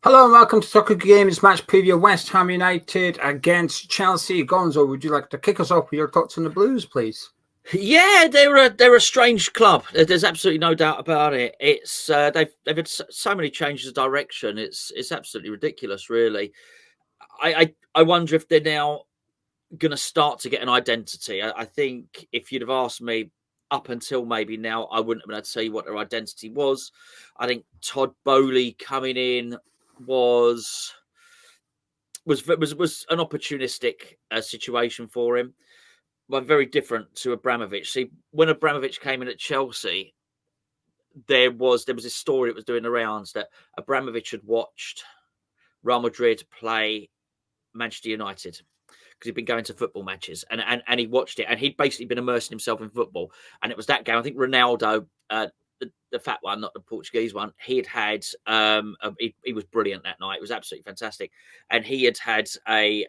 Hello and welcome to Soccer Games match preview. West Ham United against Chelsea. Gonzo, would you like to kick us off with your thoughts on the Blues, please? Yeah, they're a strange club. There's absolutely no doubt about it. It's they've had so many changes of direction. It's absolutely ridiculous, really. I wonder if they're now going to start to get an identity. I think if you'd have asked me up until maybe now, I wouldn't have been able to tell you what their identity was. I think Todd Boehly coming in was was an opportunistic situation for him. Well, very different to Abramovich. See, when Abramovich came in at Chelsea, there was this story that was doing the rounds that Abramovich had watched Real Madrid play Manchester United because he'd been going to football matches and he watched it and he'd basically been immersing himself in football. And it was that game. I think Ronaldo, the fat one, not the Portuguese one, he was brilliant that night. It was absolutely fantastic. And he had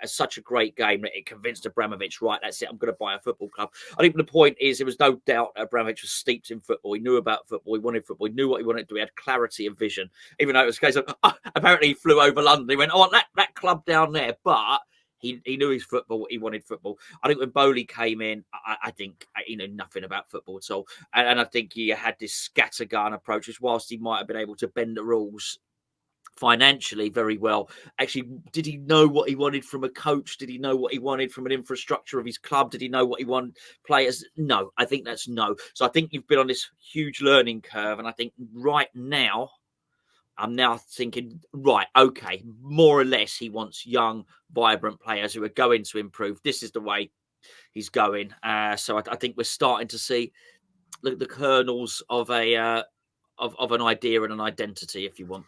such a great game that it convinced Abramovich, right, that's it, I'm going to buy a football club. I think the point is there was no doubt Abramovich was steeped in football. He knew about football. He wanted football. He knew what he wanted to do. He had clarity of vision, even though it was a case of, apparently he flew over London. He went, I want that club down there. But he knew his football. He wanted football. I think when Boehly came in, I think he knew nothing about football at all. And I think he had this scattergun approach, which whilst he might have been able to bend the rules financially very well, actually, did he know what he wanted from a coach? Did he know what he wanted from an infrastructure of his club? Did he know what he wanted players? No, I think that's no. So I think you've been on this huge learning curve. And I think right now, I'm now thinking, right, okay, more or less he wants young, vibrant players who are going to improve. This is the way he's going. So I think we're starting to see the kernels of of an idea and an identity, if you want.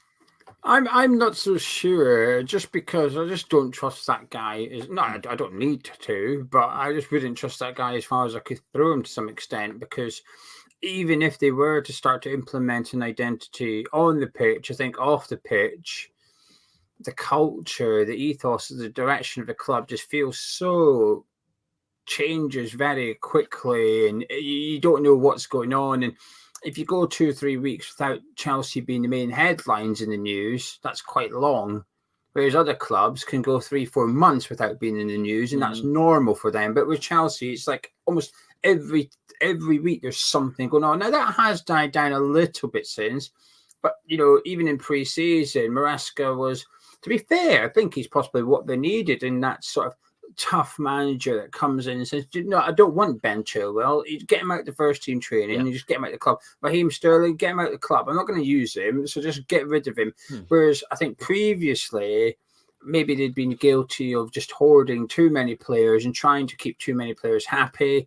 I'm not so sure, just because I just don't trust that guy. I don't need to, but I just wouldn't trust that guy as far as I could throw him to some extent, because even if they were to start to implement an identity on the pitch, I think off the pitch, the culture, the ethos, the direction of the club just feels so changes very quickly, and you don't know what's going on. And if you go 2 or 3 weeks without Chelsea being the main headlines in the news, that's quite long. Whereas other clubs can go 3 or 4 months without being in the news, and that's normal for them. But with Chelsea, it's like almost every week there's something going on. Now that has died down a little bit since, but even in pre-season, Maresca was, to be fair, I think he's possibly what they needed in that sort of tough manager that comes in and says, no, I don't want Ben Chilwell. You get him out the first team training, and you just get him out the club. Raheem Sterling, get him out the club. I'm not going to use him, so just get rid of him. Whereas I think previously, maybe they'd been guilty of just hoarding too many players and trying to keep too many players happy.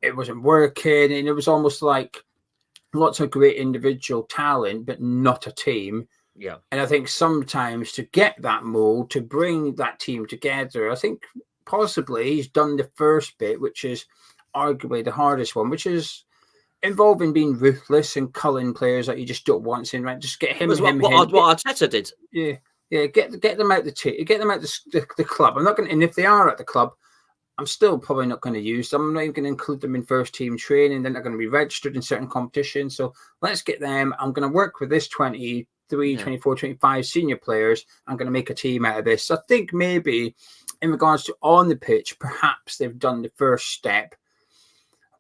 It wasn't working, and it was almost like lots of great individual talent, but not a team. Yeah. And I think sometimes to get that mold, to bring that team together, I think possibly he's done the first bit, which is arguably the hardest one, which is involving being ruthless and culling players that you just don't want in, right? Just get him, what Arteta did. Yeah, get them out get them out the club. I'm not going to, and if they are at the club, I'm still probably not going to use them. I'm not even going to include them in first team training. They're not going to be registered in certain competitions. So let's get them. I'm going to work with this 24, 25 senior players. I'm going to make a team out of this. So I think maybe in regards to on the pitch, perhaps they've done the first step.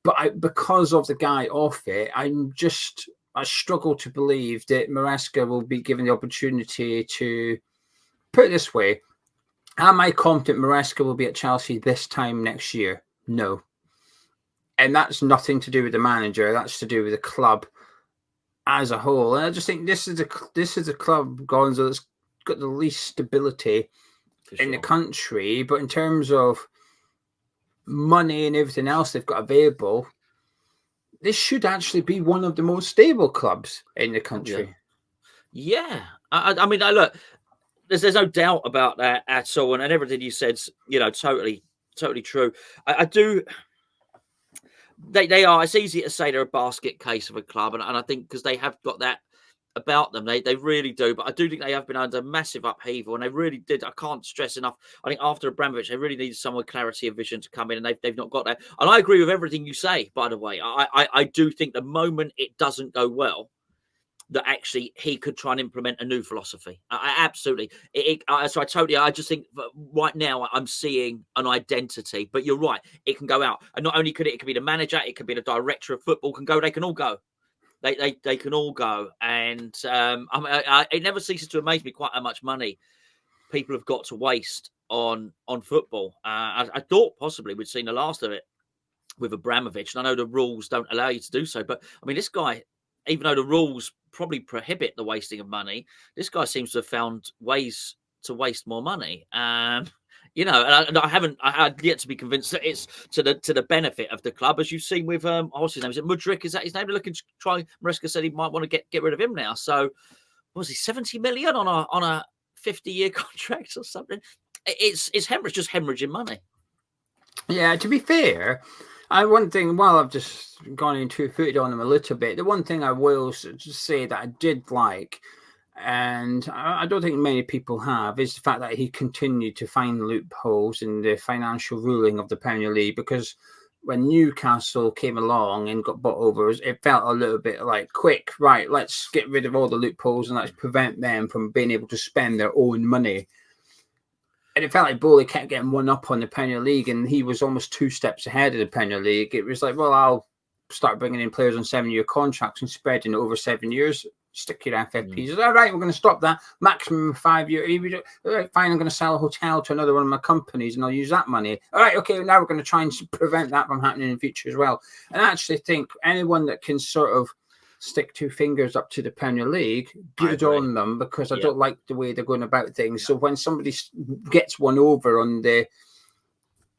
But because of the guy off it, I struggle to believe that Maresca will be given the opportunity to, put it this way, am I confident Maresca will be at Chelsea this time next year? No. And that's nothing to do with the manager. That's to do with the club as a whole. And I just think this is a club, Gonzo, that's got the least stability in the country. But in terms of money and everything else they've got available, this should actually be one of the most stable clubs in the country. Yeah. I mean, look, there's no doubt about that at all. And everything you said's, totally true. I do. They are. It's easy to say they're a basket case of a club, and I think because they have got that about them, they really do. But I do think they have been under massive upheaval, and they really did. I can't stress enough. I think after Abramovich, they really needed someone with clarity of vision to come in, and they've not got that. And I agree with everything you say. By the way, I do think the moment it doesn't go well, that actually he could try and implement a new philosophy. I absolutely. So I just think that right now I'm seeing an identity. But you're right, it can go out, and not only could it could be the manager, it could be the director of football. They can all go. They can all go, and it never ceases to amaze me quite how much money people have got to waste on football. I thought possibly we'd seen the last of it with Abramovich, and I know the rules don't allow you to do so, but I mean, this guy, even though the rules probably prohibit the wasting of money, this guy seems to have found ways to waste more money. You know, and I had yet to be convinced that it's to the benefit of the club, as you've seen with what's his name? Is it Mudryk? Is that his name? They're looking to try. Maresca said he might want to get rid of him now. So, what was he 70 million on a 50-year contract or something? It's hemorrhage, just hemorrhaging money. Yeah, to be fair, one thing, while I've just gone in 2-footed on him a little bit, the one thing I will just say that I did like, and I don't think many people have, is the fact that he continued to find loopholes in the financial ruling of the Premier League, because when Newcastle came along and got bought over, it felt a little bit like, quick, right, let's get rid of all the loopholes and let's prevent them from being able to spend their own money. And it felt like Boehly kept getting one up on the Premier League, and he was almost 2 steps ahead of the Premier League. It was like, well, I'll start bringing in players on 7-year contracts and spreading it over 7 years. Stick your FFPs. All right, we're going to stop that. Maximum 5-year. All right, fine, I'm going to sell a hotel to another one of my companies and I'll use that money. All right, okay, now we're going to try and prevent that from happening in the future as well. And I actually think anyone that can sort of stick 2 fingers up to the Premier League, good on them, because I don't like the way they're going about things. So when somebody gets one over on the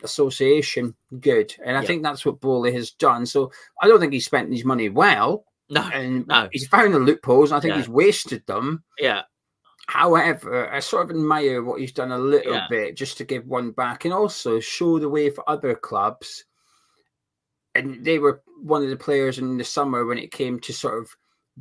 association, good. And I think that's what Boehly has done. So I don't think he spent his money well. No. He's found the loopholes, and I think he's wasted them. Yeah. However, I sort of admire what he's done a little bit just to give one back and also show the way for other clubs. And they were one of the players in the summer when it came to sort of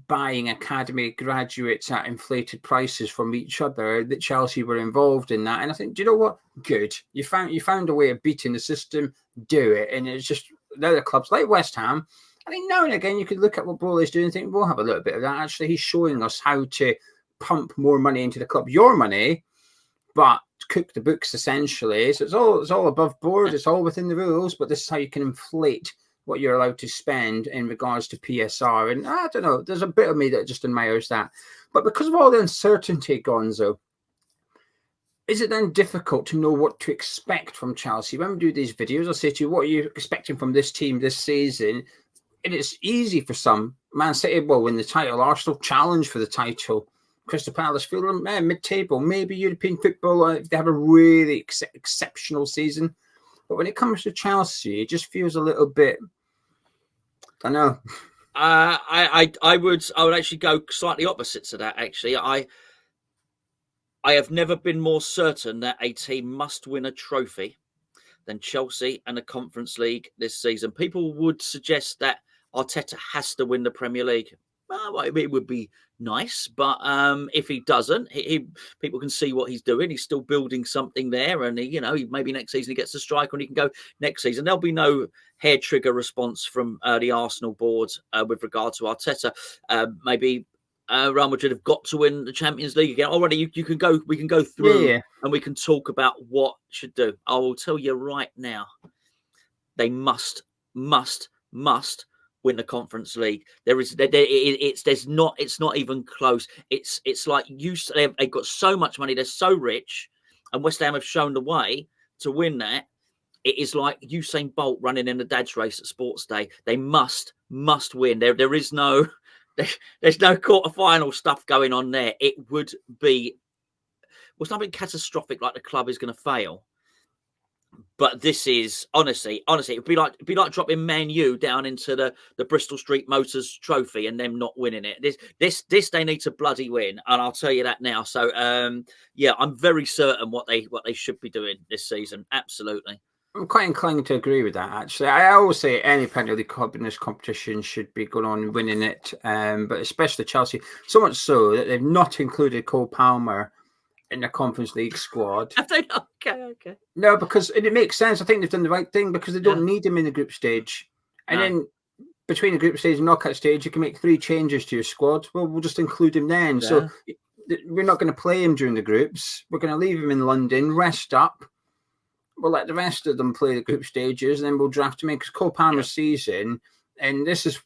buying academy graduates at inflated prices from each other, that Chelsea were involved in that. And I think, do you know what? Good. You found a way of beating the system, do it. And it's just the other clubs like West Ham. I think now and again you could look at what Boehly's doing and think, we'll have a little bit of that. Actually, he's showing us how to pump more money into the club. Your money, but cook the books essentially. So it's all above board, it's all within the rules, but this is how you can inflate what you're allowed to spend in regards to PSR. And I don't know, there's a bit of me that just admires that. But because of all the uncertainty, Gonzo, is it then difficult to know what to expect from Chelsea? When we do these videos, I'll say to you, what are you expecting from this team this season? And it's easy for some. Man City will win the title. Arsenal challenge for the title. Crystal Palace, Fulham, mid-table. Maybe European football, if they have a really exceptional season. But when it comes to Chelsea, it just feels a little bit, I don't know. I would actually go slightly opposite to that. Actually, I have never been more certain that a team must win a trophy than Chelsea and the Conference League this season. People would suggest that Arteta has to win the Premier League. Well, it would be nice, but if he doesn't, people can see what he's doing. He's still building something there, and maybe next season he gets a striker and he can go next season. There'll be no hair trigger response from the Arsenal board with regard to Arteta. Maybe Real Madrid have got to win the Champions League again. Already, we can go through and we can talk about what should do. I will tell you right now, they must win the Conference League. It's not even close. It's like they've got so much money. They're so rich, and West Ham have shown the way to win that. It is like Usain Bolt running in the dad's race at Sports Day. They must win. There is no. There's no quarterfinal stuff going on there. It would be something catastrophic, like the club is going to fail. But this is honestly, it'd be like dropping Man U down into the Bristol Street Motors Trophy and them not winning it. This they need to bloody win, and I'll tell you that now. So I'm very certain what they should be doing this season. Absolutely. I'm quite inclined to agree with that, actually. I always say any Premier League club in this competition should be going on and winning it, but especially Chelsea. So much so that they've not included Cole Palmer in the Conference League squad. Have they not? Okay. No, because it makes sense. I think they've done the right thing because they don't need him in the group stage. And then between the group stage and knockout stage, you can make 3 changes to your squad. Well, we'll just include him then. Yeah. So we're not going to play him during the groups. We're going to leave him in London, rest up. We'll let the rest of them play the group stages, and then we'll draft him in, because Cole Palmer's season, and this is,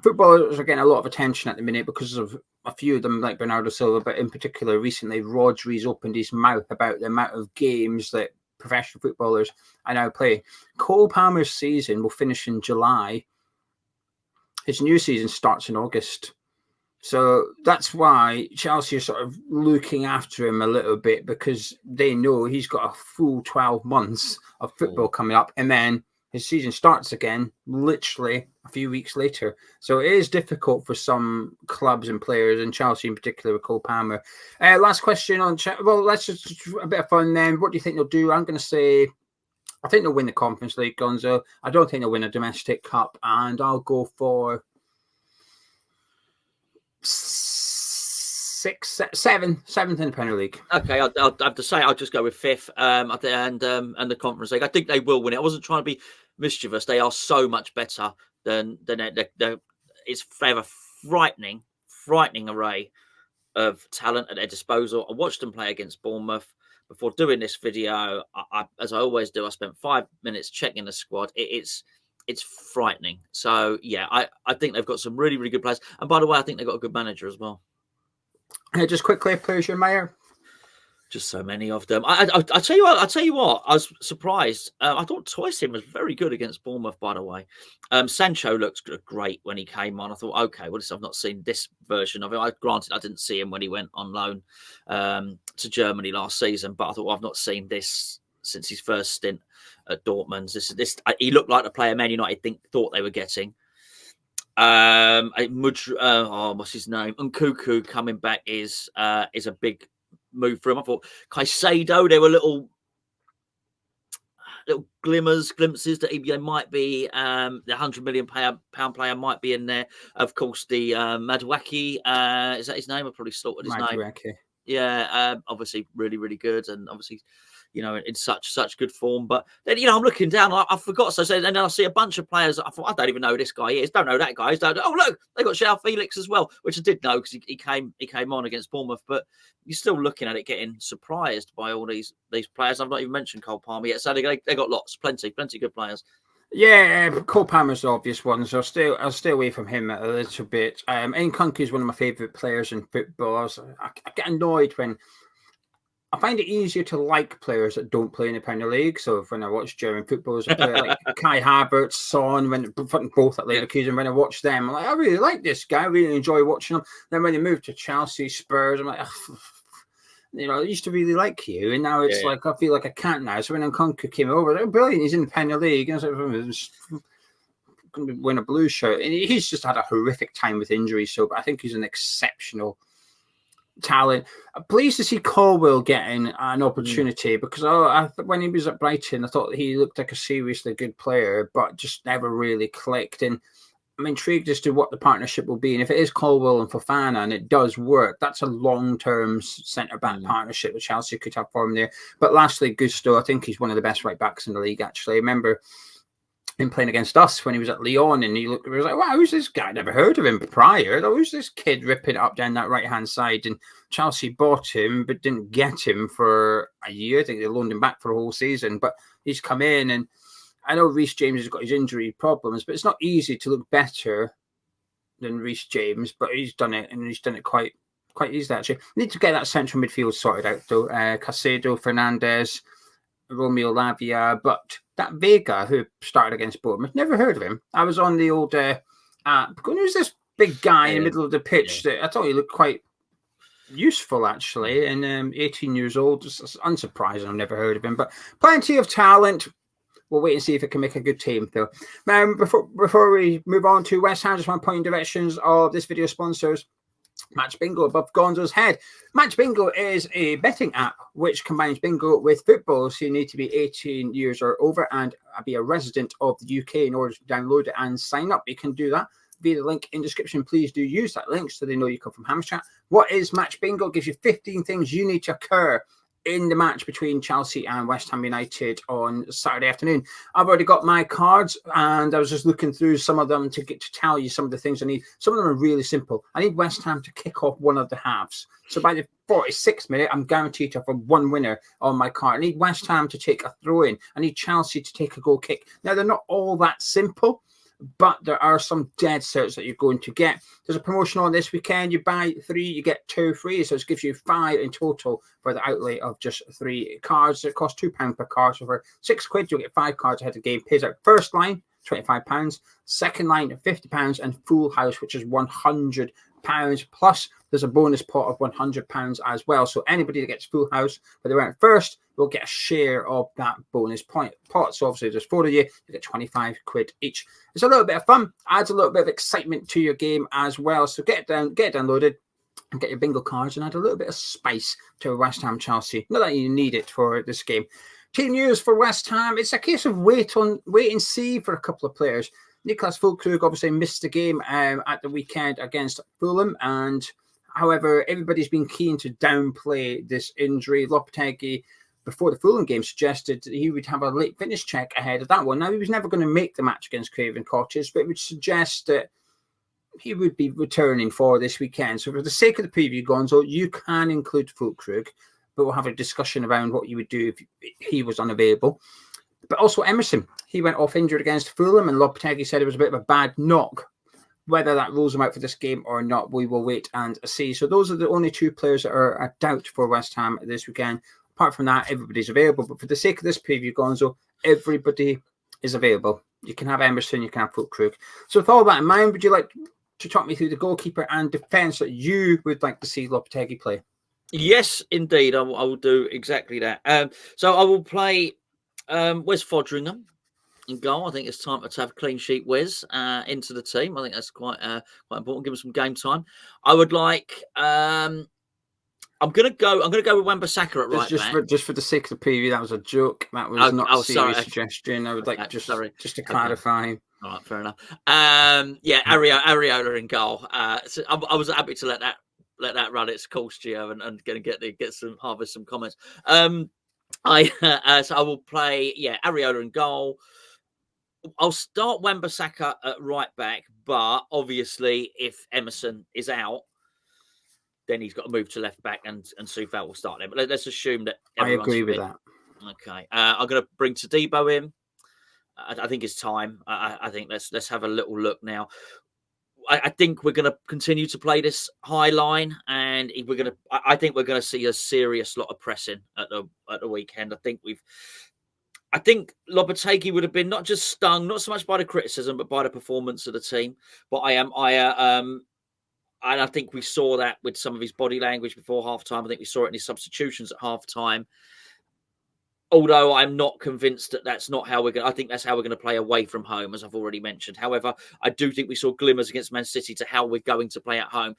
footballers are getting a lot of attention at the minute because of a few of them, like Bernardo Silva, but in particular recently, Rodri's opened his mouth about the amount of games that professional footballers are now playing. Cole Palmer's season will finish in July. His new season starts in August. So that's why Chelsea are sort of looking after him a little bit, because they know he's got a full 12 months of football coming up, and then his season starts again literally a few weeks later. So it is difficult for some clubs and players, and Chelsea in particular with Cole Palmer. Last question on well, let's just a bit of fun then. What do you think they'll do? I'm going to say I think they'll win the Conference League, Gonzo. I don't think they'll win a domestic cup, and I'll go for 7th in the Premier League. Okay, I'll have to say I'll just go with 5th, and the Conference League. I think they will win it. I wasn't trying to be mischievous. They are so much better than it's a frightening array of talent at their disposal. I watched them play against Bournemouth before doing this video. As I always do, I spent 5 minutes checking the squad. It's frightening. So yeah, I think they've got some really, really good players. And by the way, I think they've got a good manager as well. Just quickly, players you admire. Just so many of them. I tell you what. I was surprised. I thought Toysin was very good against Bournemouth. By the way, Sancho looked great when he came on. I thought, okay, well, I've not seen this version of him. Granted, I didn't see him when he went on loan to Germany last season, but I thought, well, I've not seen this since his first stint at Dortmund. He looked like the player Man United thought they were getting. What's his name? Nkunku coming back is a big move for him. I thought Caicedo, there were little glimpses that he might be the £100 million pound player might be in there. Of course, the Madueke, is that his name? I probably slaughtered his name. Yeah, obviously really, really good, and obviously, in such good form. But then, I'm looking down, I forgot. So and then I see a bunch of players. I thought, I don't even know who this guy is. Don't know that guy. Oh, look, they got João Felix as well, which I did know because he came on against Bournemouth. But you're still looking at it, getting surprised by all these players. I've not even mentioned Cole Palmer yet. So they got plenty good players. Yeah, Cole Palmer's the obvious one, so I'll stay away from him a little bit. Nkunku is one of my favourite players in football. I get annoyed when I find it easier to like players that don't play in the Premier League. So when I watch German footballers, a player like Kai Havertz, Son, when both at Leverkusen, when I watch them, I'm like, I really like this guy. I really enjoy watching him. Then when they move to Chelsea, Spurs, I'm like, I used to really like you, and now it's like I feel like I can't now. So when Nkunku came over, like, brilliant, he's in the Premier League, and I was going to win a blue shirt. And he's just had a horrific time with injuries. So, but I think he's an exceptional talent. I'm pleased to see Colwill getting an opportunity because when he was at Brighton, I thought he looked like a seriously good player, but just never really clicked. And I'm intrigued as to what the partnership will be. And if it is Colwill and Fofana and it does work, that's a long-term centre-back partnership that Chelsea could have for him there. But lastly, Gusto, I think he's one of the best right-backs in the league, actually. I remember him playing against us when he was at Lyon, and he was like, wow, who's this guy? I never heard of him prior. Who's this kid ripping up down that right-hand side? And Chelsea bought him, but didn't get him for a year. I think they loaned him back for a whole season. But he's come in, and I know Reece James has got his injury problems, but it's not easy to look better than Reece James. But he's done it, and he's done it quite easily, actually. Need to get that central midfield sorted out, though. Caicedo, Fernandes, Romeo Lavia, but that Vega who started against Bournemouth, never heard of him. I was on the old app going, who's this big guy in the middle of the pitch that I thought he looked quite useful, actually, and 18 years old. It's unsurprising, I've never heard of him, but plenty of talent. We'll wait and see if it can make a good team, though. Now, before we move on to West Ham, I just want to point in directions of this video sponsors. Match Bingo above Gonzo's head. Match Bingo is a betting app which combines bingo with football. So you need to be 18 years or over and be a resident of the UK in order to download it and sign up. You can do that via the link in description. Please do use that link so they know you come from Hammer's Chat. What is Match Bingo? It gives you 15 things you need to occur in the match between Chelsea and West Ham United on Saturday afternoon. I've already got my cards, and I was just looking through some of them to tell you some of the things I need. Some of them are really simple. I need West Ham to kick off one of the halves. So by the 46th minute, I'm guaranteed to have one winner on my card. I need West Ham to take a throw-in. I need Chelsea to take a goal kick. Now, they're not all that simple, but there are some dead certs that you're going to get. There's a promotion on this weekend. You buy 3, you get 2 free. So it gives you 5 in total for the outlay of just 3 cards. It costs £2 per card. So for £6, you'll get 5 cards ahead of the game. Pays out first line, £25. Second line, £50. And full house, which is £100. Plus, there's a bonus pot of £100 as well. So anybody that gets full house, but they weren't first, will get a share of that bonus pot. So obviously there's 4 of you get £25 each. It's a little bit of fun, adds a little bit of excitement to your game as well. So get it downloaded and get your bingo cards and add a little bit of spice to West Ham Chelsea. Not that you need it for this game. Team news for West Ham. It's a case of wait and see for a couple of players. Niklas Fullkrug obviously missed the game at the weekend against Fulham, and however, everybody's been keen to downplay this injury. Lopetegui, before the Fulham game, suggested that he would have a late fitness check ahead of that one. Now, he was never going to make the match against Craven Cottage, but it would suggest that he would be returning for this weekend. So for the sake of the preview, Gonzo, you can include Fullkrug, but we'll have a discussion around what you would do if he was unavailable. But also Emerson. He went off injured against Fulham, and Lopetegui said it was a bit of a bad knock. Whether that rules him out for this game or not, we will wait and see. So those are the only 2 players that are a doubt for West Ham this weekend. Apart from that, everybody's available. But for the sake of this preview, Gonzo, everybody is available. You can have Emerson, you can have Fullkrug. So with all that in mind, would you like to talk me through the goalkeeper and defence that you would like to see Lopetegui play? Yes, indeed. I will do exactly that. So I will play Wes Fodringham in goal. I think it's time to have clean sheet Wes into the team. I think that's quite important. Give him some game time. I would like. I'm gonna go with Wan-Bissaka at right back. Just for the sake of the preview, that was a joke. That was not a serious suggestion. I would like just to clarify. Okay. All right, fair enough. Areola in goal. So I was happy to let that run its course, Geo, and harvest some comments. So I will play Areola in goal. I'll start Wan-Bissaka at right back, but obviously if Emerson is out, then he's got to move to left back, and Soufal will start there. But let's assume that I agree with that. Okay, I'm going to bring Todibo in. I think it's time. I think let's have a little look now. I think we're going to continue to play this high line, and I think we're going to see a serious lot of pressing at the weekend. I think Lopetegui would have been not just stung, not so much by the criticism, but by the performance of the team. But and I think we saw that with some of his body language before halftime. I think we saw it in his substitutions at halftime. Although I'm not convinced that that's not how I think that's how we're going to play away from home, as I've already mentioned. However, I do think we saw glimmers against Man City to how we're going to play at home.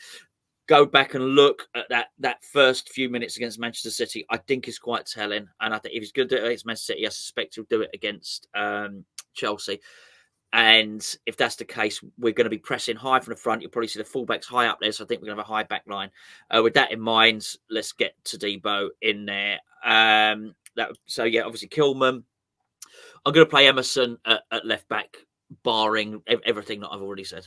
Go back and look at that first few minutes against Manchester City. I think is quite telling. And I think if he's going to do it against Manchester City, I suspect he'll do it against Chelsea. And if that's the case, we're going to be pressing high from the front. You'll probably see the fullbacks high up there. So I think we're going to have a high back line. With that in mind, let's get Todibo in there. Obviously Kilman. I'm going to play Emerson at left back, barring everything that I've already said.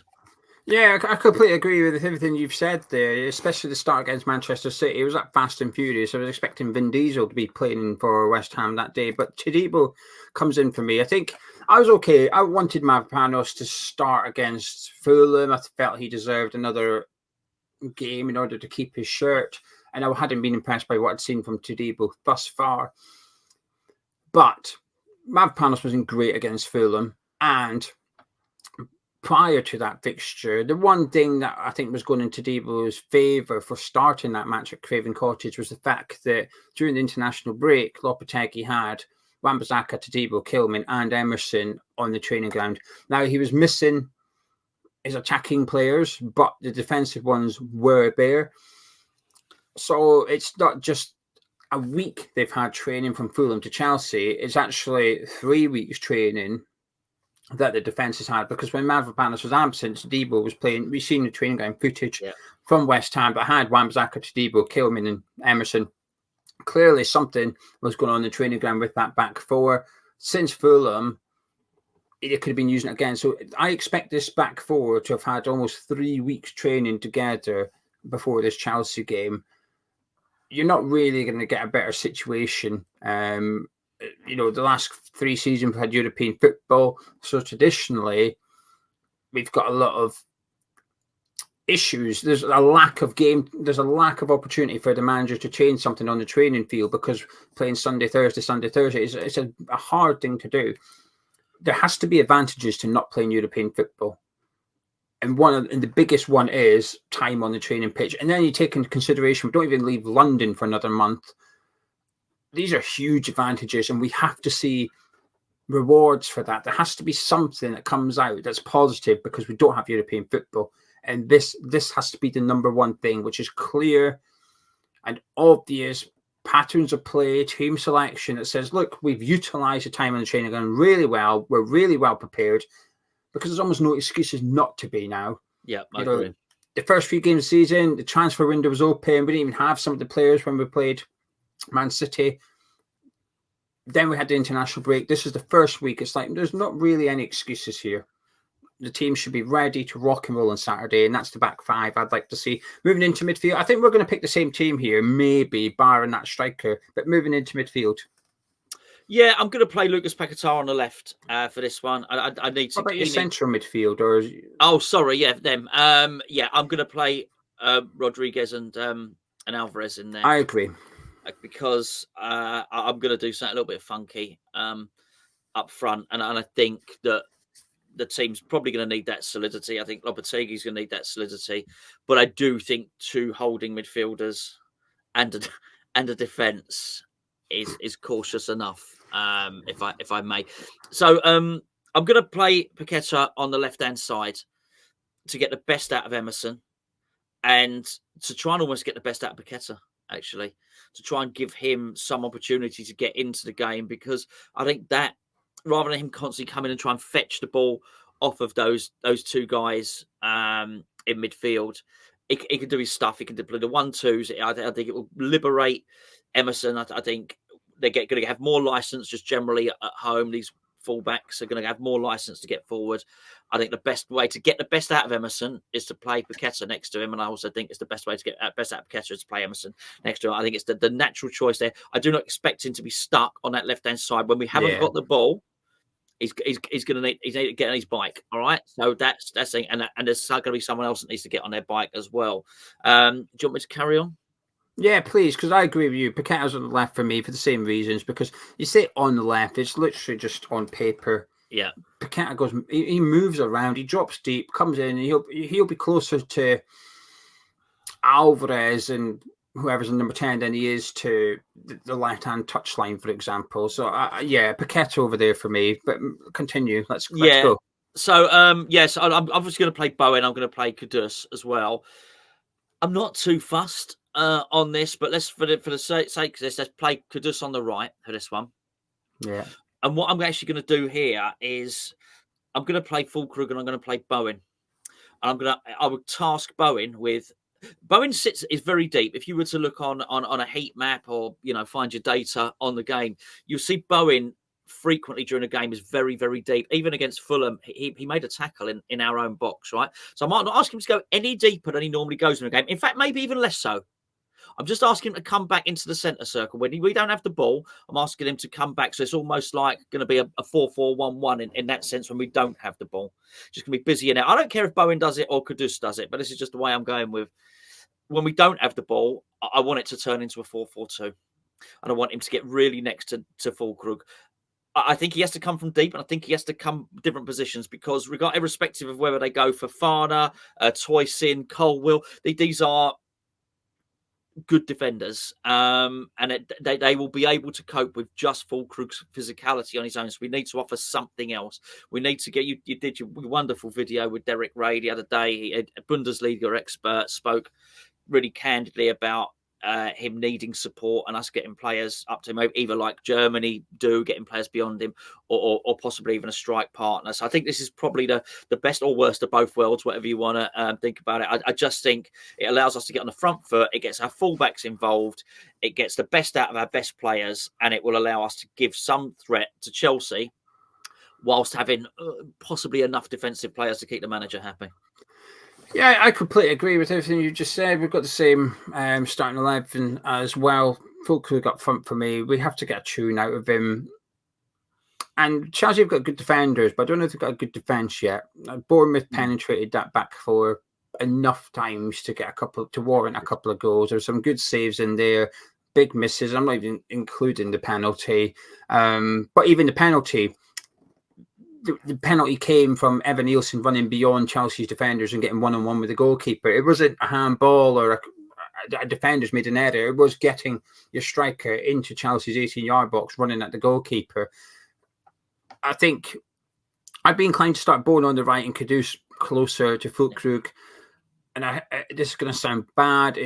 Yeah, I completely agree with everything you've said there, especially the start against Manchester City. It was that fast and furious. I was expecting Vin Diesel to be playing for West Ham that day, but Todibo comes in for me. I think I was okay. I wanted Mavropanos to start against Fulham. I felt he deserved another game in order to keep his shirt, and I hadn't been impressed by what I'd seen from Todibo thus far. But Mavropanos wasn't great against Fulham, and prior to that fixture, the one thing that I think was going in Todibo's favour for starting that match at Craven Cottage was the fact that during the international break, Lopetegui had Wan-Bissaka, Todibo, Kilman and Emerson on the training ground. Now, he was missing his attacking players, but the defensive ones were there. So it's not just a week they've had training from Fulham to Chelsea. It's actually 3 weeks training that the defence has had, because when Mavropanos was absent, Todibo was playing. We've seen the training ground footage from West Ham, but had Wan-Bissaka, Todibo, Kilman and Emerson clearly something was going on in the training ground with that back four. Since Fulham, it could have been using it again. So I expect this back four to have had almost 3 weeks training together before this Chelsea game. You're not really going to get a better situation. The last 3 seasons we've had European football, so traditionally we've got a lot of issues. There's a lack of opportunity for the manager to change something on the training field, because playing Sunday, Thursday it's a hard thing to do. There has to be advantages to not playing European football. And the biggest one is time on the training pitch. And then you take into consideration, we don't even leave London for another month. These are huge advantages, and we have to see rewards for that. There has to be something that comes out that's positive, because we don't have European football. And this has to be the number one thing, which is clear and obvious patterns of play, team selection that says, look, we've utilised the time on the training ground really well. We're really well prepared, because there's almost no excuses not to be now. Yeah, I agree. The first few games of the season, the transfer window was open. We didn't even have some of the players when we played Man City. Then we had the international break. This is the first week. It's like there's not really any excuses here. The team should be ready to rock and roll on Saturday, and that's the back five I'd like to see. Moving into midfield, I think we're going to pick the same team here, maybe barring that striker, but moving into midfield. Yeah, I'm going to play Lucas Paqeuta on the left for this one. I need to. What about your central midfield? Or oh, sorry, yeah, them. Yeah, I'm going to play Rodriguez and Alvarez in there. I agree, because I'm going to do something a little bit funky up front, and I think that the team's probably going to need that solidity. I think Lopetegui's going to need that solidity, but I do think 2 holding midfielders and a defence is cautious enough. If I may, so I'm going to play Paqueta on the left hand side to get the best out of Emerson, and to try and almost get the best out of Paqueta, actually, to try and give him some opportunity to get into the game, because I think that rather than him constantly coming and try and fetch the ball off of those 2 guys in midfield, he can do his stuff. He can deploy the 1-2s. I think it will liberate Emerson. I think they're going to have more license just generally at home. These fullbacks are going to have more license to get forward. I think the best way to get the best out of Emerson is to play Paqueta next to him, and I also think it's the best way to get best out of Paqueta is to play Emerson next to him. I think it's the natural choice there. I do not expect him to be stuck on that left hand side when we haven't got the ball. He's going to need to get on his bike. All right, so that's thing, and there's going to be someone else that needs to get on their bike as well. Do you want me to carry on? Yeah, please, because I agree with you. Paqueta's on the left for me for the same reasons, because you say on the left, it's literally just on paper. Yeah. Paqueta goes, he moves around, he drops deep, comes in, and he'll be closer to Alvarez and whoever's in number 10 than he is to the left-hand touchline, for example. So, yeah, Paqueta over there for me. But continue. Let's go. So, yes, I'm obviously going to play Bowen. I'm going to play Kudus as well. I'm not too fussed on this, but let's for the sake of this, let's play Kudus on the right for this one. Yeah. And what I'm actually going to do here is I'm going to play Fullkrug and I'm going to play Bowen. And I would task Bowen with. Bowen is very deep. If you were to look on a heat map or find your data on the game, you'll see Bowen frequently during a game is very, very deep. Even against Fulham, he made a tackle in our own box, right? So I might not ask him to go any deeper than he normally goes in a game. In fact, maybe even less so. I'm just asking him to come back into the centre circle. When we don't have the ball, I'm asking him to come back. So it's almost like going to be a 4-4-1-1 in that sense when we don't have the ball. Just going to be busy in it. I don't care if Bowen does it or Kudus does it, but this is just the way I'm going with. When we don't have the ball, I want it to turn into a 4-4-2. And I want him to get really next to Fullkrug. I think he has to come from deep, and I think he has to come different positions, because irrespective of whether they go for Fana, Toysin, Colwill, these are good defenders, and they will be able to cope with just Fullkrug's physicality on his own. So we need to offer something else. We need to get you did your wonderful video with Derek Ray the other day. A Bundesliga expert spoke really candidly about him needing support and us getting players up to him, either like Germany do, getting players beyond him, or possibly even a strike partner. So I think this is probably the best or worst of both worlds, whatever you want to think about it. I just think it allows us to get on the front foot. It gets our fullbacks involved. It gets the best out of our best players, and it will allow us to give some threat to Chelsea whilst having possibly enough defensive players to keep the manager happy. Yeah, I completely agree with everything you just said. We've got the same starting 11 as well. Fullkrug up front for me. We have to get a tune out of him. And Chelsea have got good defenders, but I don't know if they've got a good defence yet. Bournemouth penetrated that back four enough times to get to warrant a couple of goals. There's some good saves in there, big misses. I'm not even including the penalty. But even the penalty, the penalty came from Evan Nielsen running beyond Chelsea's defenders and getting one-on-one with the goalkeeper. It wasn't a handball or a defender's made an error. It was getting your striker into Chelsea's 18-yard box, running at the goalkeeper. I think I'd be inclined to start Bowen on the right and Kudus closer to Fullkrug. And this is going to sound bad.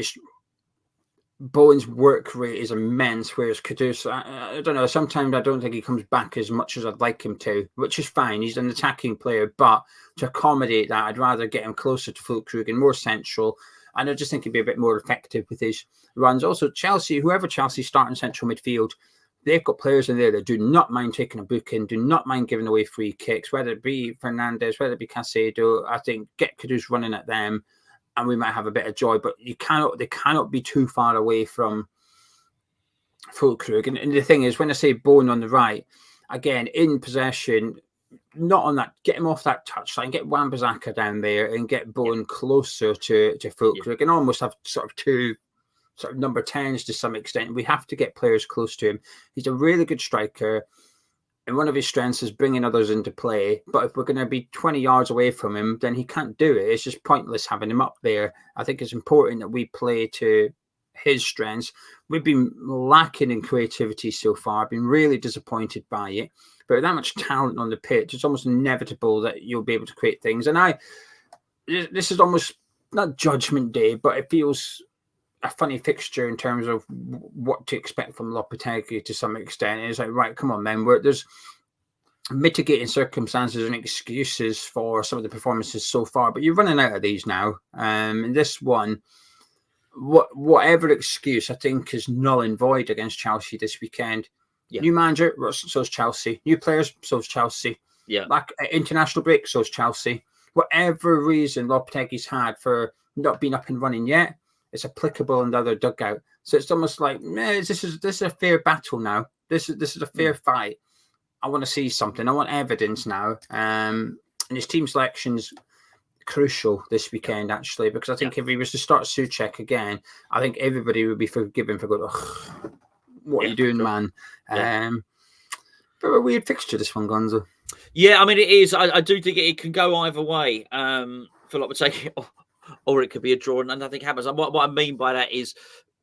Bowen's work rate is immense, whereas Kudus, I don't know, sometimes I don't think he comes back as much as I'd like him to, which is fine. He's an attacking player, but to accommodate that, I'd rather get him closer to Fullkrug and more central, and I just think he'd be a bit more effective with his runs. Also, Chelsea, whoever Chelsea start in central midfield, they've got players in there that do not mind taking a booking, do not mind giving away free kicks, whether it be Fernandes, whether it be Caicedo. I think get Kudus running at them, and we might have a bit of joy, but they cannot be too far away from Fullkrug. And the thing is, when I say Bowen on the right, again, in possession, not on that, get him off that touchline, get Wan-Bissaka down there and get Bowen closer to Fullkrug and almost have sort of two sort of number 10s to some extent. We have to get players close to him. He's a really good striker. And one of his strengths is bringing others into play. But if we're going to be 20 yards away from him, then he can't do it. It's just pointless having him up there. I think it's important that we play to his strengths. We've been lacking in creativity so far. I've been really disappointed by it. But with that much talent on the pitch, it's almost inevitable that you'll be able to create things. And this is almost not Judgment Day, but it feels a funny fixture in terms of what to expect from Lopetegui to some extent. It's like, right, come on, man. There's mitigating circumstances and excuses for some of the performances so far, but you're running out of these now. And this one, whatever excuse, I think is null and void against Chelsea this weekend. Yeah. New manager, so's Chelsea. New players, so's Chelsea. Yeah, like international break, so's Chelsea. Whatever reason Lopetegui's had for not being up and running yet, it's applicable in the other dugout. So it's almost like, this is a fair battle now. This is a fair fight. I want to see something. I want evidence now. And his team selection's crucial this weekend, actually, because I think if he was to start WHUCHE again, I think everybody would be forgiven for going, what are you doing, man? But a weird fixture, this one, Gonzo. Yeah, I mean, it is. I do think it can go either way. For Lopetegui, or it could be a draw and nothing happens. And what I mean by that is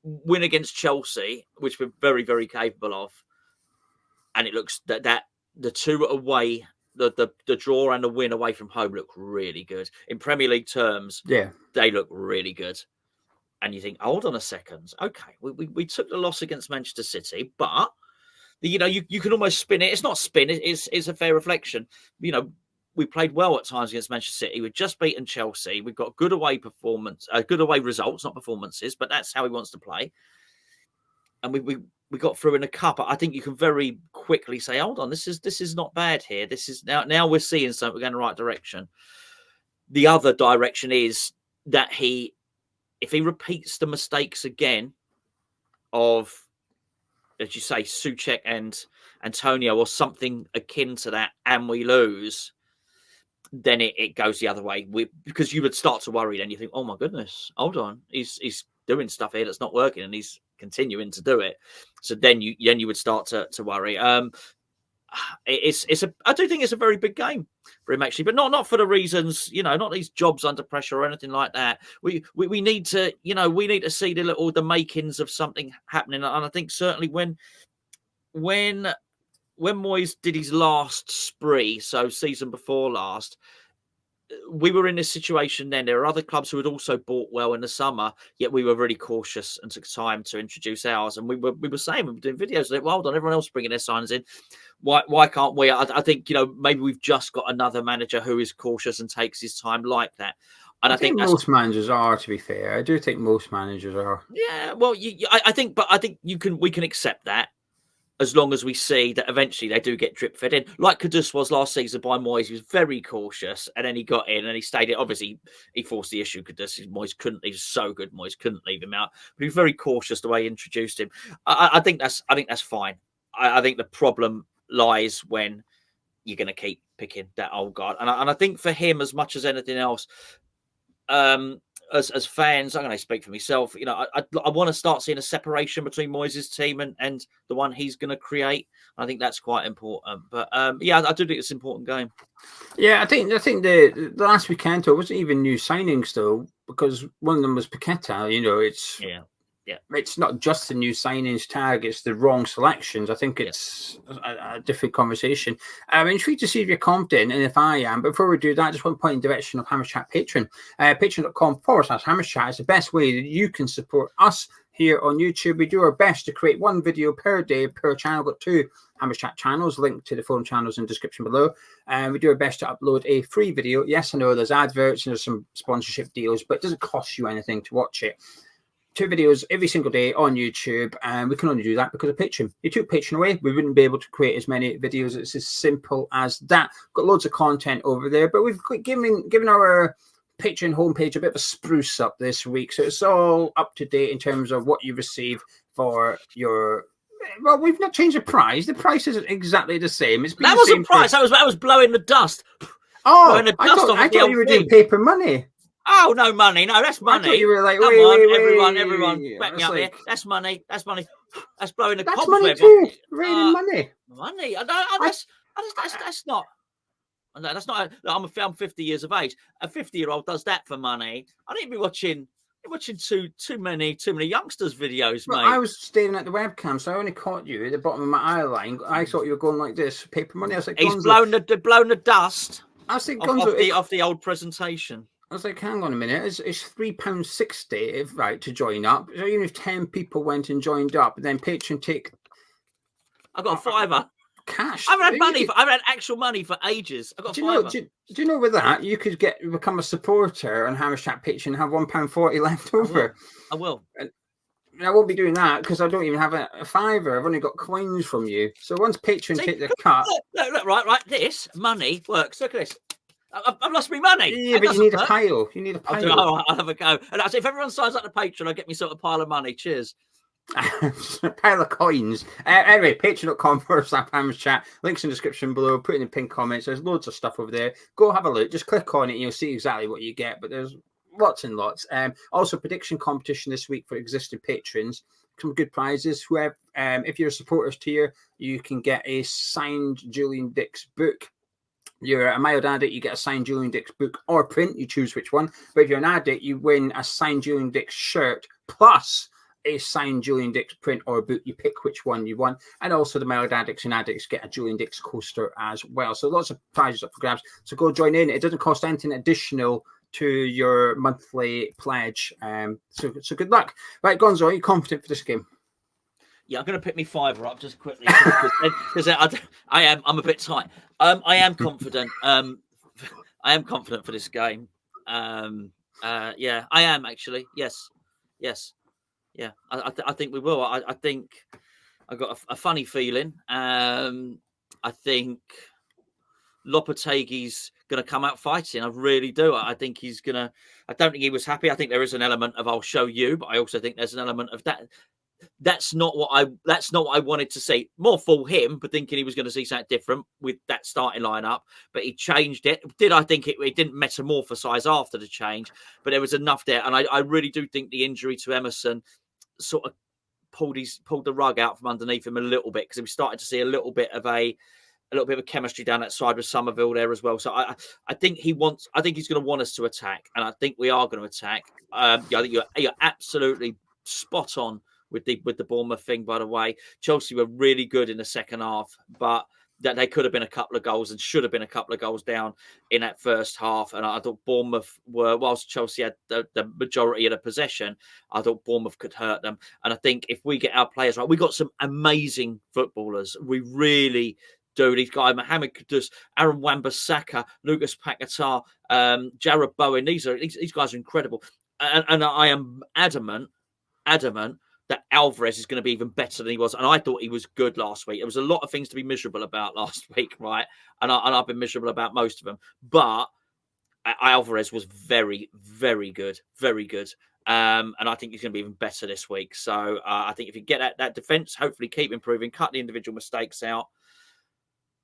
win against Chelsea, which we're very, very capable of. And it looks that the two away, the draw and the win away from home look really good. In Premier League terms, they look really good. And you think, hold on a second. Okay, we took the loss against Manchester City, but you can almost spin it. It's not spin, it's a fair reflection. We played well at times against Manchester City. We've just beaten Chelsea. We've got good away results, not performances, but that's how he wants to play. And we got through in a cup. I think you can very quickly say, hold on, this is not bad here. This is now we're seeing something. We're going in the right direction. The other direction is that if he repeats the mistakes again of, as you say, WHUCHE and Antonio or something akin to that, and we lose, then it goes the other way. Because you would start to worry. Then you think, oh my goodness, hold on, he's doing stuff here that's not working, and he's continuing to do it. So then you would start to worry. I do think it's a very big game for him, actually, but not for the reasons, not these jobs under pressure or anything like that. We need to, we need to see the makings of something happening. And I think certainly when Moyes did his last spree, so season before last, we were in this situation then. There are other clubs who had also bought well in the summer, yet we were really cautious and took time to introduce ours. And we were saying, we were doing videos like, well, hold on, everyone else bringing their signings in. Why can't we? I think, maybe we've just got another manager who is cautious and takes his time like that. And I think most managers are, to be fair. I do think most managers are. Yeah, well, I think we can accept that, as long as we see that eventually they do get drip fed in, like Kudus was last season by Moyes. He was very cautious, and then he got in and he stayed in. Obviously, he forced the issue. Kudus, Moyes couldn't. He was so good. Moyes couldn't leave him out, but he was very cautious the way he introduced him. I think that's fine. I think the problem lies when you're going to keep picking that old guard, and I think for him, as much as anything else, as fans, I'm going to speak for myself. I want to start seeing a separation between Moyes' team and the one he's going to create. I think that's quite important. But I do think it's an important game. Yeah, I think the last weekend it wasn't even new signings though, because one of them was Paqueta. It's not just the new signings tag; it's the wrong selections. I think it's a different conversation. I'm intrigued to see if you're confident, and if I am. Before we do that, I just want to point in the direction of Hammers Chat Patreon. Patreon.com/Hammers Chat is the best way that you can support us here on YouTube. We do our best to create one video per day per channel. We've got 2 Hammers Chat channels linked to the phone channels in the description below. We do our best to upload a free video. Yes, I know there's adverts and there's some sponsorship deals, but it doesn't cost you anything to watch it. 2 videos every single day on YouTube, and we can only do that because of Patreon. You took Patreon away, we wouldn't be able to create as many videos. It's as simple as that. Got loads of content over there, but we've given our Patreon homepage a bit of a spruce up this week, so it's all up to date in terms of what you receive for your. Well, we've not changed the price. The price isn't exactly the same. It's been that wasn't price. That was blowing the dust. Oh, I thought you were doing paper money. Oh, no money. No, that's money. I thought you were like, everyone, back me up there. That's money. That's money. That's blowing the That's cobweb. Money too. Raining money. Money. That's not. No, that's not. I'm 50 years of age. A 50-year-old does that for money. I need to be watching too many youngsters' videos, mate. I was staring at the webcam, so I only caught you at the bottom of my eye line. I thought you were going like this, paper money. I was like, he's blown the dust. I was like, off the old presentation. I was like, hang on a minute, it's £3.60 right to join up. So even if 10 people went and joined up, then Patreon take. I got a £5 cash. I've had actual money for ages. I got £5. Do you know with that you could become a supporter on Hammers Chat Patreon and have £1.40 left over? I will. And I won't be doing that because I don't even have a £5. I've only got coins from you. So once Patreon take the cut, look, right. This money works. Look at this. I've lost my money. Yeah, but you need a pile. You need a pile. I'll have a go. And if everyone signs up to Patreon, I'll get me sort of pile of money. Cheers. A pile of coins. Anyway, patreon.com/Hammers Chat. Links in the description below. Put in the pinned comments. There's loads of stuff over there. Go have a look. Just click on it and you'll see exactly what you get. But there's lots and lots. Also, prediction competition this week for existing patrons. Some good prizes. Whoever, if you're a supporters tier, you can get a signed Julian Dix book. You're a mild addict, you get a signed Julian Dix book or print. You choose which one. But if you're an addict, you win a signed Julian Dix shirt plus a signed Julian Dix print or book. You pick which one you want. And also the mild addicts and addicts get a Julian Dix coaster as well. So lots of prizes up for grabs. So go join in. It doesn't cost anything additional to your monthly pledge. So good luck. Right, Gonzo, are you confident for this game? Yeah, I'm going to pick me £5 up just quickly because I'm a bit tight. I am confident. I am confident for this game. Yeah, I am actually. Yes. Yeah, I think we will. I think I've got a funny feeling. I think Lopetegui's going to come out fighting. I really do. I think he's going to. I don't think he was happy. I think there is an element of I'll show you, but I also think there's an element of that. That's not what I wanted to see. More for him, but thinking he was going to see something different with that starting lineup. But he changed it. I think it didn't metamorphosize after the change, but there was enough there. And I really do think the injury to Emerson sort of pulled the rug out from underneath him a little bit, because we started to see a little bit of a chemistry down that side with Somerville there as well. So I think he's going to want us to attack, and I think we are going to attack. I think you're absolutely spot on with the Bournemouth thing, by the way. Chelsea were really good in the second half, but that they could have been a couple of goals and should have been a couple of goals down in that first half. And I thought Bournemouth were, whilst Chelsea had the majority of the possession, I thought Bournemouth could hurt them. And I think if we get our players right, we got some amazing footballers. We really do. These guys, Mohamed Kudus, Aaron Wan-Bissaka, Lucas Paqeuta, Jared Bowen. These guys are incredible. And I am adamant that Alvarez is going to be even better than he was. And I thought he was good last week. There was a lot of things to be miserable about last week, right? And I've been miserable about most of them. But Alvarez was very, very good. Very good. And I think he's going to be even better this week. So I think if you get that defence, hopefully keep improving, cut the individual mistakes out.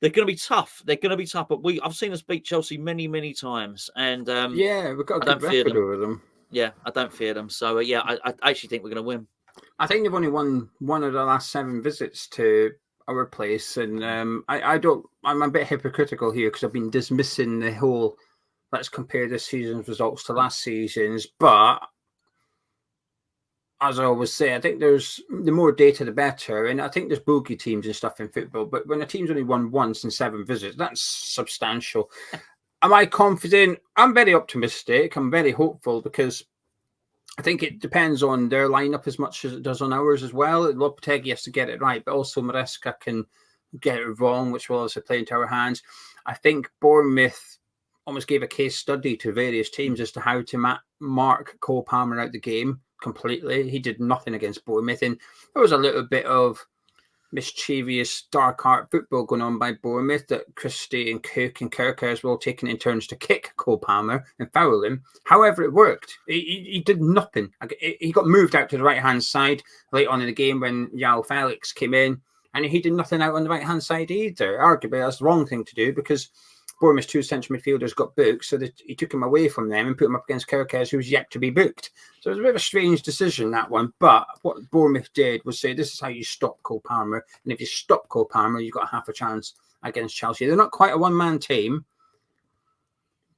They're going to be tough. They're going to be tough. But I've seen us beat Chelsea many, many times. And we've got a good record over them. Yeah, I don't fear them. So, I actually think we're going to win. I think they've only won one of the last 7 visits to our place. And I'm a bit hypocritical here because I've been dismissing the whole, let's compare this season's results to last season's. But as I always say, I think there's the more data, the better. And I think there's bogey teams and stuff in football. But when a team's only won once in 7 visits, that's substantial. Am I confident? I'm very optimistic. I'm very hopeful because I think it depends on their lineup as much as it does on ours as well. Lopetegui has to get it right, but also Maresca can get it wrong, which will also play into our hands. I think Bournemouth almost gave a case study to various teams as to how to mark Cole Palmer out the game completely. He did nothing against Bournemouth, and there was a little bit of mischievous dark art football going on by Bournemouth that Christie and Cook and Kerkers were all taking in turns to kick Cole Palmer and foul him. However, it worked. He did nothing. He got moved out to the right-hand side late on in the game when João Felix came in, and he did nothing out on the right-hand side either. Arguably, that's the wrong thing to do because Bournemouth's 2 central midfielders got booked, so that he took him away from them and put him up against Kerkers, who was yet to be booked. So it was a bit of a strange decision, that one. But what Bournemouth did was say, this is how you stop Cole Palmer. And if you stop Cole Palmer, you've got half a chance against Chelsea. They're not quite a one-man team,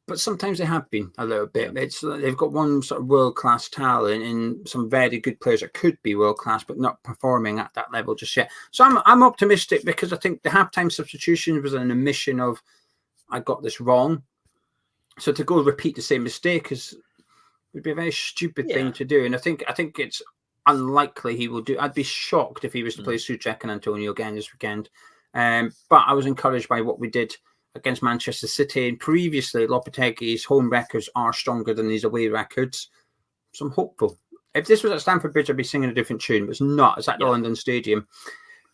but sometimes they have been a little bit. They've got one sort of world-class talent and some very good players that could be world-class, but not performing at that level just yet. So I'm optimistic because I think the halftime substitution was an admission of, I got this wrong. So to go repeat the same mistake would be a very stupid thing to do. And I think it's unlikely he will do. I'd be shocked if he was to play Souček and Antonio again this weekend. But I was encouraged by what we did against Manchester City. And previously, Lopetegui's home records are stronger than his away records. So I'm hopeful. If this was at Stamford Bridge, I'd be singing a different tune. But it's not. It's at the London Stadium.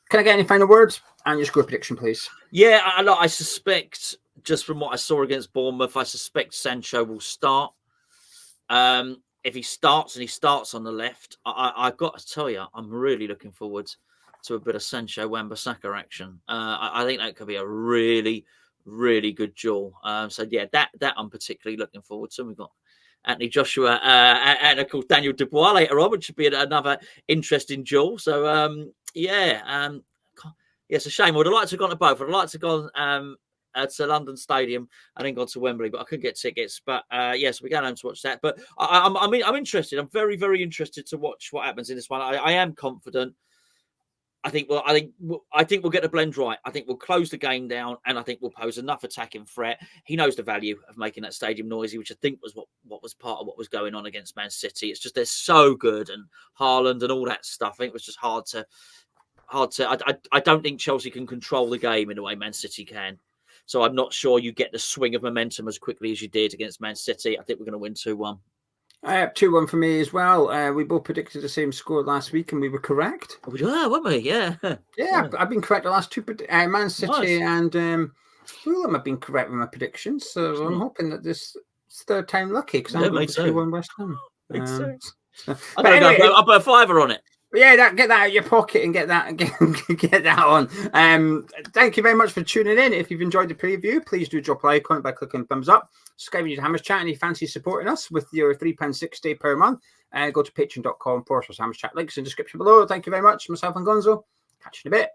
Can I get any final words? And your score prediction, please. Yeah, I suspect, just from what I saw against Bournemouth, I suspect Sancho will start. If he starts and he starts on the left, I've got to tell you, I'm really looking forward to a bit of Sancho Wan-Bissaka action. I think that could be a really, really good duel. That I'm particularly looking forward to. We've got Anthony Joshua and of course Daniel Dubois later on, which should be another interesting duel. So it's a shame. I would have liked to have gone to both. I'd like to have gone to London Stadium and then gone to Wembley, but I couldn't get tickets. But so we're going home to watch that. But I'm interested. I'm very, very interested to watch what happens in this one. I am confident. I think we'll get the blend right. I think we'll close the game down, and I think we'll pose enough attacking threat. He knows the value of making that stadium noisy, which I think was what was part of what was going on against Man City. It's just they're so good, and Haaland and all that stuff. I think it was just hard to. I don't think Chelsea can control the game in the way Man City can. So I'm not sure you get the swing of momentum as quickly as you did against Man City. I think we're going to win 2-1. 2-1 for me as well. We both predicted the same score last week, and we were correct. We were, weren't we? Yeah. Yeah, I've been correct the last two. Man City and Fulham have been correct with my predictions. So I'm hoping that this is third time lucky because I'm going to 2-1 West Ham. I'll put a fiver on it. Yeah, get that out of your pocket and get that on. Thank you very much for tuning in. If you've enjoyed the preview, please do drop a like on it by clicking thumbs up. Subscribe to Hammers Chat, and if you fancy supporting us with your £3.60 per month, go to patreon.com/Hammers Chat. Links in the description below. Thank you very much. Myself and Gonzo. Catch you in a bit.